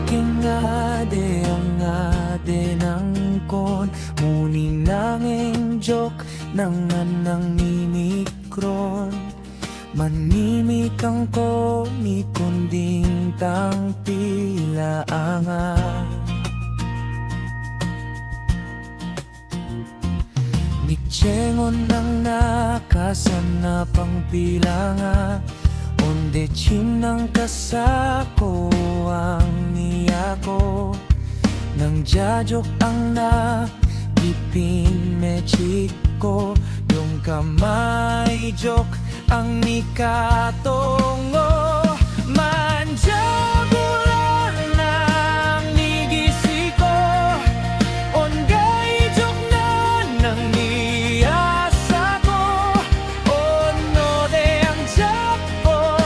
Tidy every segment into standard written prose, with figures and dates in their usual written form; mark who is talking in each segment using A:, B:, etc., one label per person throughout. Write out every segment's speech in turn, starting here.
A: kingade ang ade ng kon muni nanging joke nang anang mimikron manimikang ko ni kunding tang pilaangan Nikchengon ng nakasana pang pilanga Onde chinang kasako ang niyako Nang jajok ang nagipin mechiko Yung kamay jok ang nikatongo Manjabulan ng nigisiko Ongay jok na ng niyasa ko Ono de ang japo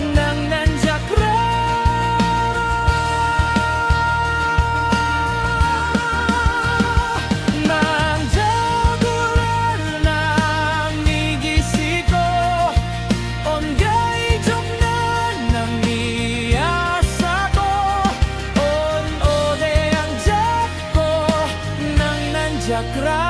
A: ng nanjakrara Manjabulan ng nigisiko Ongay jok na ng niyasa ko Ono de ang japo ng nanjakrara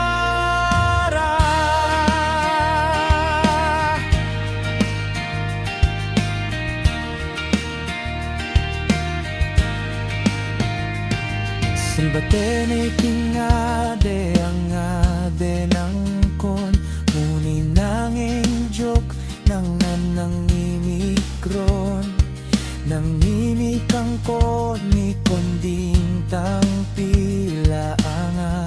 A: Silbatene kingade ang ade ng kon Muni nanging joke nang nanang mimikron Nang mimikang ko ni konding tang pilaangan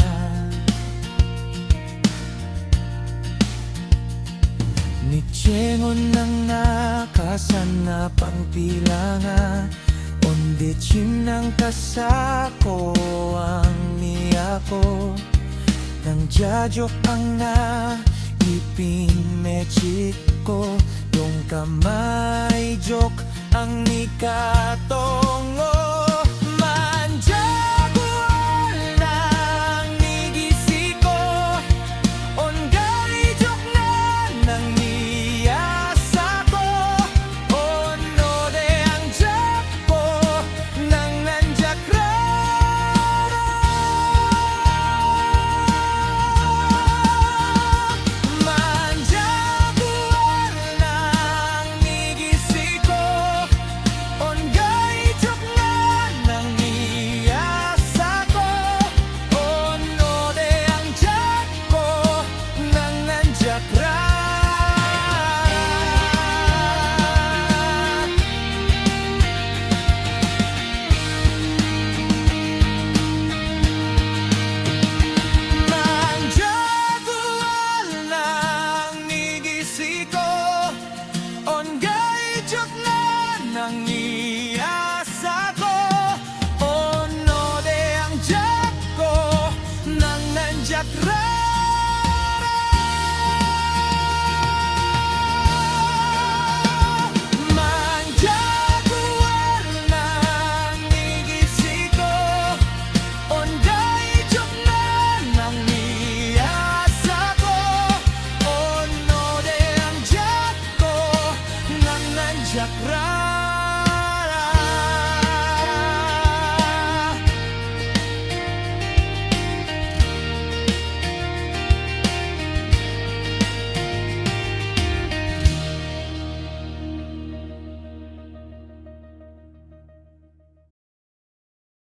A: Nitchengon ng nakasana pang pilanga Onde chinang kasako ang niyako Nang jajok ang naipin mechiko Yung kamay jok ang nikatongo